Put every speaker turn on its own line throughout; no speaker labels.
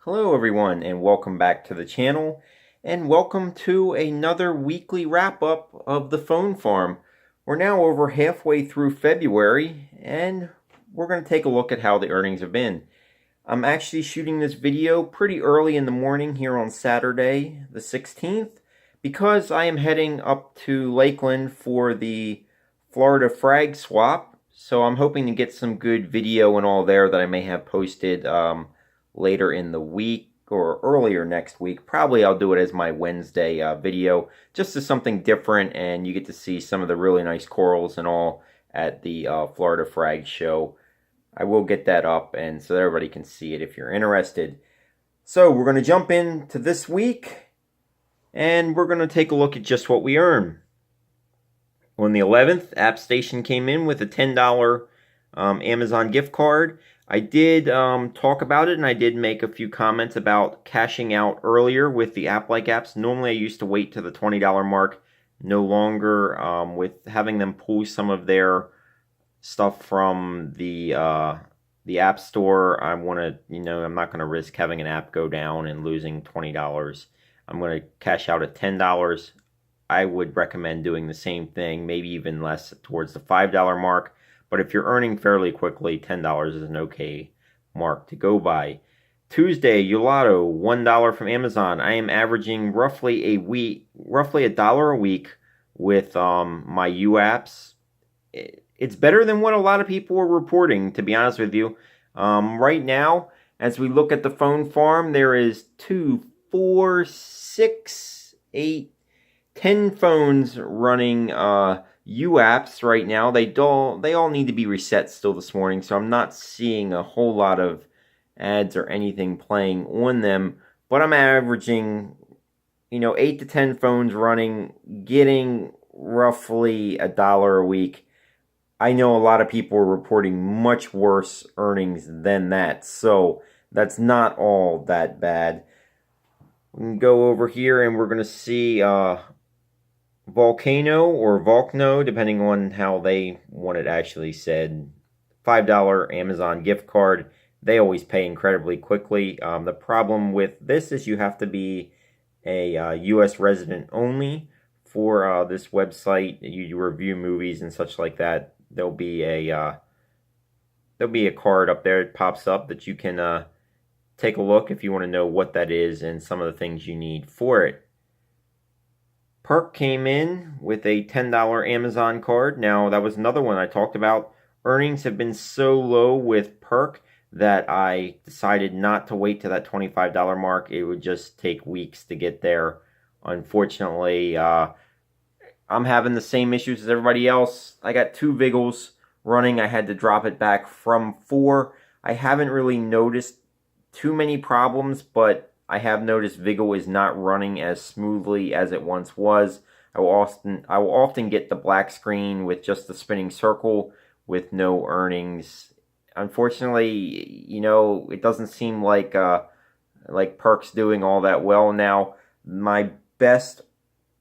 Hello everyone and welcome back to the channel and welcome to another weekly wrap-up of the phone farm. We're now over halfway through February and we're going to take a look at how the earnings have been. I'm actually shooting this video pretty early in the morning here on Saturday the 16th because I am heading up to Lakeland for the Florida frag swap. So I'm hoping to get some good video and all there that I may have posted later in the week or earlier next week. Probably I'll do it as my Wednesday video, just as something different, and you get to see some of the really nice corals and all at the Florida Frag Show. I will get that up, and so that everybody can see it if you're interested. So we're going to jump into this week, and we're going to take a look at just what we earn. On the 11th, AppStation came in with a $10 Amazon gift card. I did talk about it, and I did make a few comments about cashing out earlier with the app-like apps. Normally, I used to wait to the $20 mark. No longer, with having them pull some of their stuff from the App Store. I want to, I'm not going to risk having an app go down and losing $20. I'm going to cash out at $10. I would recommend doing the same thing, maybe even less towards the $5 mark. But if you're earning fairly quickly, $10 is an okay mark to go by. Tuesday, Yolato, $1 from Amazon. I am averaging roughly $1 a week with my U-apps. It's better than what a lot of people are reporting, to be honest with you. Right now, as we look at the phone farm, there is 2, 4, 6, 8, 10 phones running U-apps right now. They all need to be reset still this morning, so I'm not seeing a whole lot of ads or anything playing on them, but I'm averaging 8 to 10 phones running, getting roughly $1 a week. I know a lot of people are reporting much worse earnings than that, so that's not all that bad. We can go over here and we're going to see Volcano or Volcano, depending on how they want it actually said. $5 Amazon gift card. They always pay incredibly quickly. The problem with this is you have to be a U.S. resident only for this website. You review movies and such like that. There'll be a card up there that pops up that you can take a look if you want to know what that is and some of the things you need for it. Perk came in with a $10 Amazon card. Now, that was another one I talked about. Earnings have been so low with Perk that I decided not to wait to that $25 mark. It would just take weeks to get there. Unfortunately, I'm having the same issues as everybody else. I got 2 Viggles running. I had to drop it back from 4. I haven't really noticed too many problems, but I have noticed Viggle is not running as smoothly as it once was. I will often get the black screen with just the spinning circle with no earnings. Unfortunately, it doesn't seem like Perk's doing all that well now. My best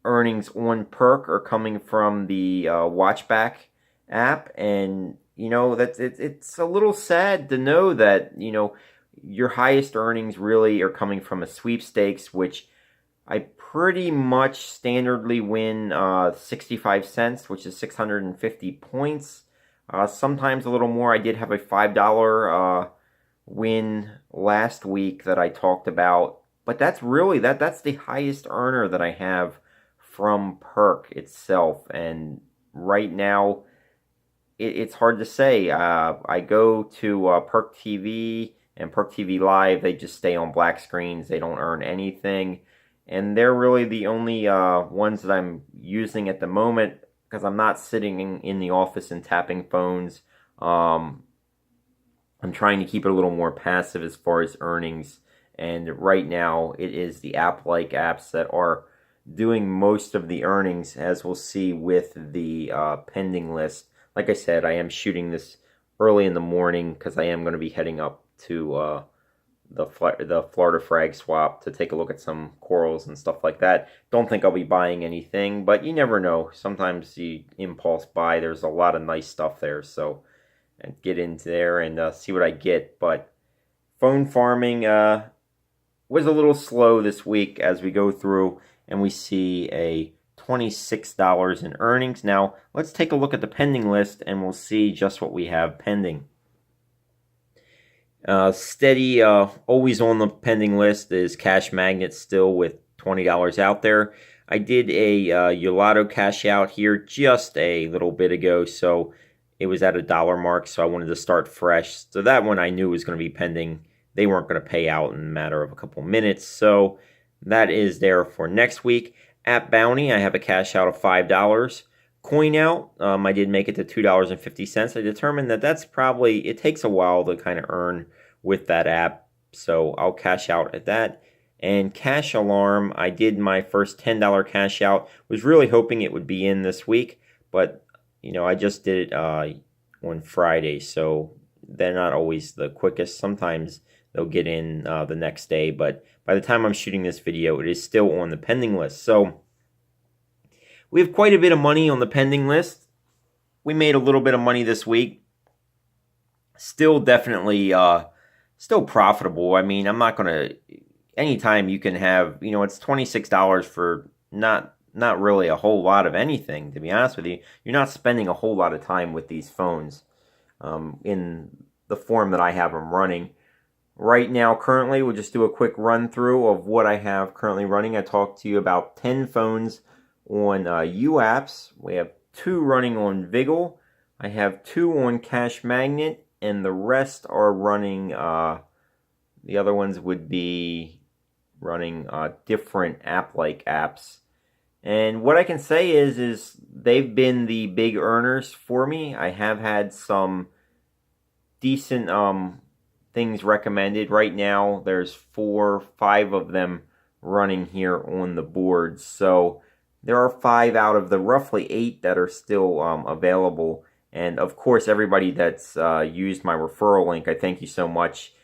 earnings on Perk are coming from the Watchback app, and it's a little sad to know that your highest earnings really are coming from a sweepstakes, which I pretty much standardly win 65 cents, which is 650 points. Sometimes a little more. I did have a $5 win last week that I talked about, but that's really that's the highest earner that I have from Perk itself. And right now, it's hard to say. I go to Perk TV and Perk TV Live. They just stay on black screens. They don't earn anything. And they're really the only ones that I'm using at the moment because I'm not sitting in the office and tapping phones. I'm trying to keep it a little more passive as far as earnings. And right now, it is the app-like apps that are doing most of the earnings, as we'll see with the pending list. Like I said, I am shooting this early in the morning because I am going to be heading up to the Florida Frag Swap to take a look at some corals and stuff like that. Don't think I'll be buying anything, but you never know. Sometimes you impulse buy. There's a lot of nice stuff there, so and get into there and see what I get. But phone farming was a little slow this week as we go through and we see a $26 in earnings. Now, let's take a look at the pending list and we'll see just what we have pending. Steady, always on the pending list is CashMagnet, still with $20 out there. I did a Yolato cash out here just a little bit ago, so it was at a dollar mark, so I wanted to start fresh. So that one I knew was going to be pending. They weren't going to pay out in a matter of a couple minutes, so that is there for next week. At Bounty, I have a cash out of $5. Coin out, I did make it to $2.50. I determined that that's probably, it takes a while to kind of earn with that app, so I'll cash out at that. And Cash Alarm, I did my first $10 cash out. Was really hoping it would be in this week, but you know, I just did it on Friday, so they're not always the quickest. Sometimes they'll get in the next day, but by the time I'm shooting this video, it is still on the pending list. So we have quite a bit of money on the pending list. We made a little bit of money this week. Still definitely still profitable. I mean, I'm not going to, anytime you can have, you know, it's $26 for not really a whole lot of anything, to be honest with you. You're not spending a whole lot of time with these phones in the form that I have them running. Right now, currently, we'll just do a quick run through of what I have currently running. I talked to you about 10 phones on UApps. We have 2 running on Vigil. I have 2 on CashMagnet, and the rest are running, the other ones would be running different app-like apps. And what I can say is they've been the big earners for me. I have had some decent things recommended. Right now, there's 4 or 5 of them running here on the board. So there are 5 out of the roughly 8 that are still available. And of course, everybody that's used my referral link, I thank you so much.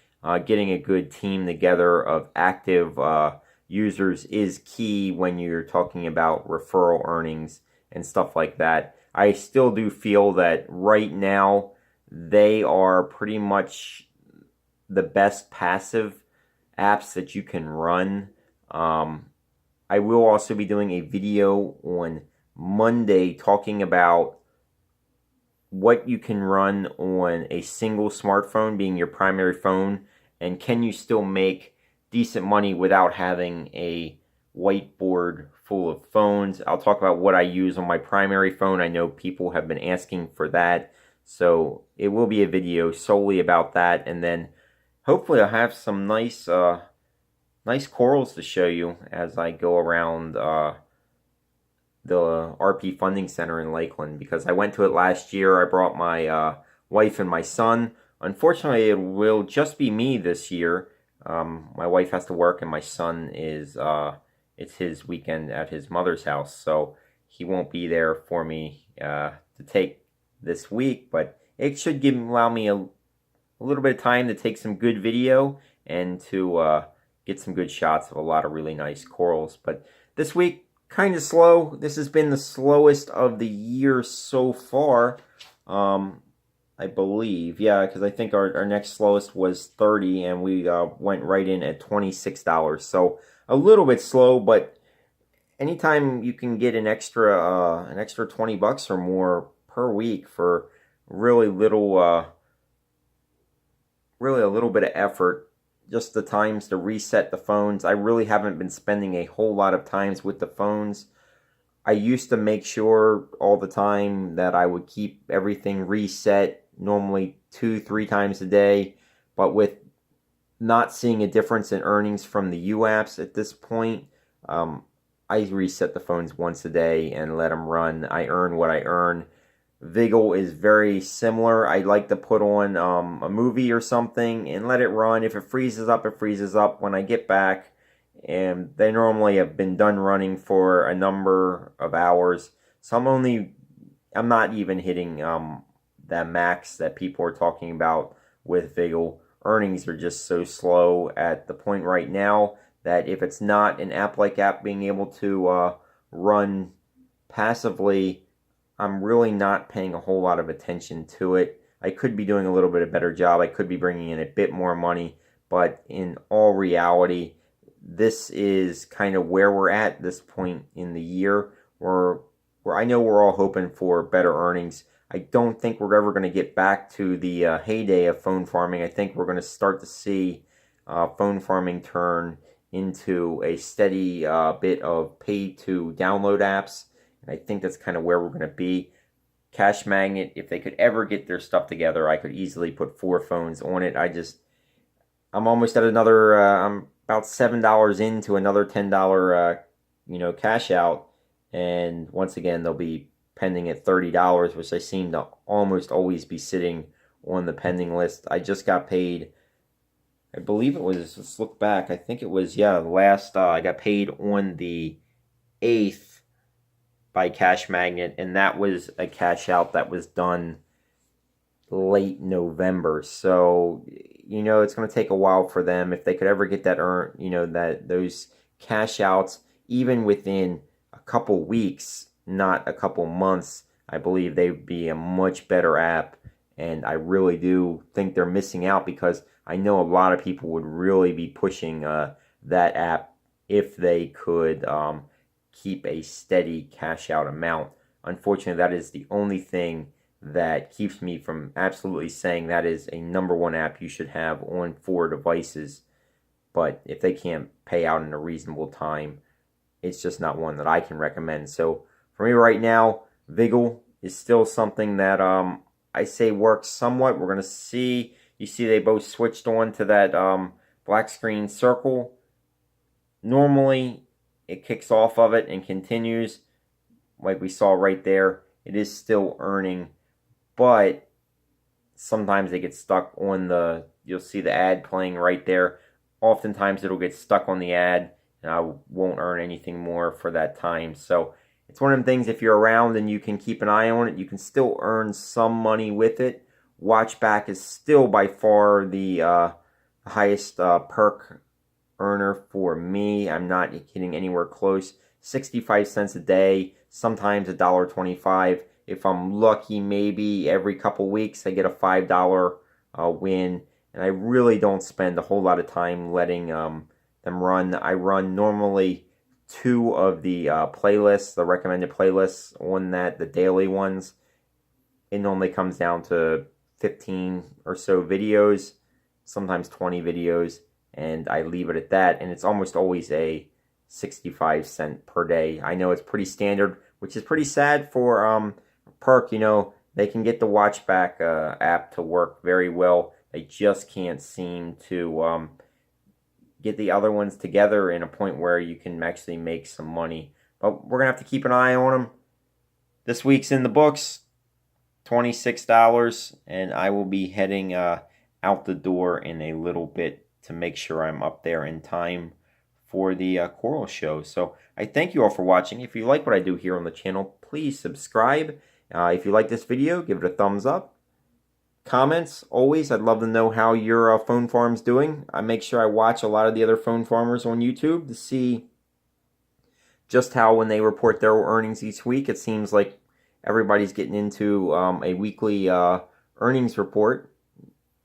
Getting a good team together of active users is key when you're talking about referral earnings and stuff like that. I still do feel that right now they are pretty much the best passive apps that you can run. I will also be doing a video on Monday talking about what you can run on a single smartphone being your primary phone, and can you still make decent money without having a whiteboard full of phones. I'll talk about what I use on my primary phone. I know people have been asking for that, so it will be a video solely about that, and then hopefully I'll have some nice corals to show you as I go around the RP Funding Center in Lakeland, because I went to it last year. I brought my wife and my son. Unfortunately, it will just be me this year. My wife has to work, and my son is, it's his weekend at his mother's house, so he won't be there for me to take this week, but it should allow me a little bit of time to take some good video and to get some good shots of a lot of really nice corals. But this week, kind of slow. This has been the slowest of the year so far, I believe. Yeah, because I think our next slowest was 30, and we went right in at $26. So a little bit slow, but anytime you can get an extra 20 bucks or more per week for really little, really a little bit of effort, just the times to reset the phones. I really haven't been spending a whole lot of times with the phones. I used to make sure all the time that I would keep everything reset, normally 2-3 times a day, but with not seeing a difference in earnings from the UApps at this point, I reset the phones once a day and let them run. I earn what I earn. Vigil is very similar. I like to put on a movie or something and let it run. If it freezes up, it freezes up. When I get back, and they normally have been done running for a number of hours. So I'm not even hitting that max that people are talking about with Vigil. Earnings are just so slow at the point right now that if it's not an app-like app being able to run passively, I'm really not paying a whole lot of attention to it. I could be doing a little bit of better job. I could be bringing in a bit more money, but in all reality, this is kind of where we're at this point in the year, where I know we're all hoping for better earnings. I don't think we're ever going to get back to the heyday of phone farming. I think we're going to start to see phone farming turn into a steady bit of pay-to-download apps. And I think that's kind of where we're going to be. CashMagnet, if they could ever get their stuff together, I could easily put 4 phones on it. I'm almost at another, I'm about $7 into another $10, cash out. And once again, they'll be pending at $30, which I seem to almost always be sitting on the pending list. I just got paid, I believe it was, let's look back, I think it was, last, I got paid on the 8th by CashMagnet, and that was a cash out that was done late November. So, it's going to take a while for them. If they could ever get that those cash outs, even within a couple weeks, not a couple months, I believe they would be a much better app. And I really do think they're missing out, because I know a lot of people would really be pushing that app if they could keep a steady cash out amount. Unfortunately, that is the only thing that keeps me from absolutely saying that is a #1 app you should have on 4 devices. But if they can't pay out in a reasonable time, it's just not one that I can recommend. So for me right now, Vigil is still something that I say works somewhat. We're going to see. You see they both switched on to that black screen circle. Normally, it kicks off of it and continues like we saw right there. It is still earning, but sometimes they get stuck on you'll see the ad playing right there. Oftentimes it'll get stuck on the ad, and I won't earn anything more for that time. So it's one of them things, if you're around and you can keep an eye on it, you can still earn some money with it. Watchback is still by far the highest perk earner for me. I'm not getting anywhere close. 65 cents a day, sometimes $1.25. If I'm lucky, maybe every couple weeks I get a $5 win. And I really don't spend a whole lot of time letting them run. I run normally 2 of the playlists, the recommended playlists on that, the daily ones. It normally comes down to 15 or so videos, sometimes 20 videos, and I leave it at that. And it's almost always a 65 cent per day. I know it's pretty standard, which is pretty sad for Perk. They can get the Watchback app to work very well. They just can't seem to get the other ones together in a point where you can actually make some money. But we're going to have to keep an eye on them. This week's in the books, $26, and I will be heading out the door in a little bit to make sure I'm up there in time for the Coral Show. So I thank you all for watching. If you like what I do here on the channel, please subscribe. If you like this video, give it a thumbs up. Comments, always, I'd love to know how your phone farm's doing. I make sure I watch a lot of the other phone farmers on YouTube to see just how, when they report their earnings each week, it seems like everybody's getting into a weekly earnings report.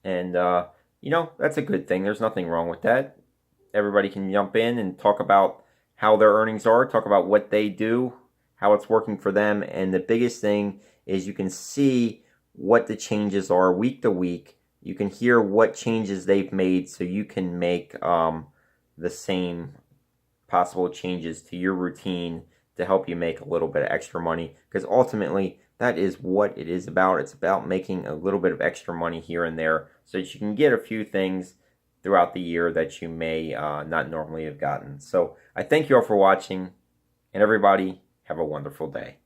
And, that's a good thing. There's nothing wrong with that. Everybody can jump in and talk about how their earnings are, talk about what they do, how it's working for them. And the biggest thing is you can see what the changes are week to week. You can hear what changes they've made, so you can make the same possible changes to your routine to help you make a little bit of extra money. Because ultimately, that is what it is about. It's about making a little bit of extra money here and there, so that you can get a few things throughout the year that you may not normally have gotten. So I thank you all for watching, and everybody have a wonderful day.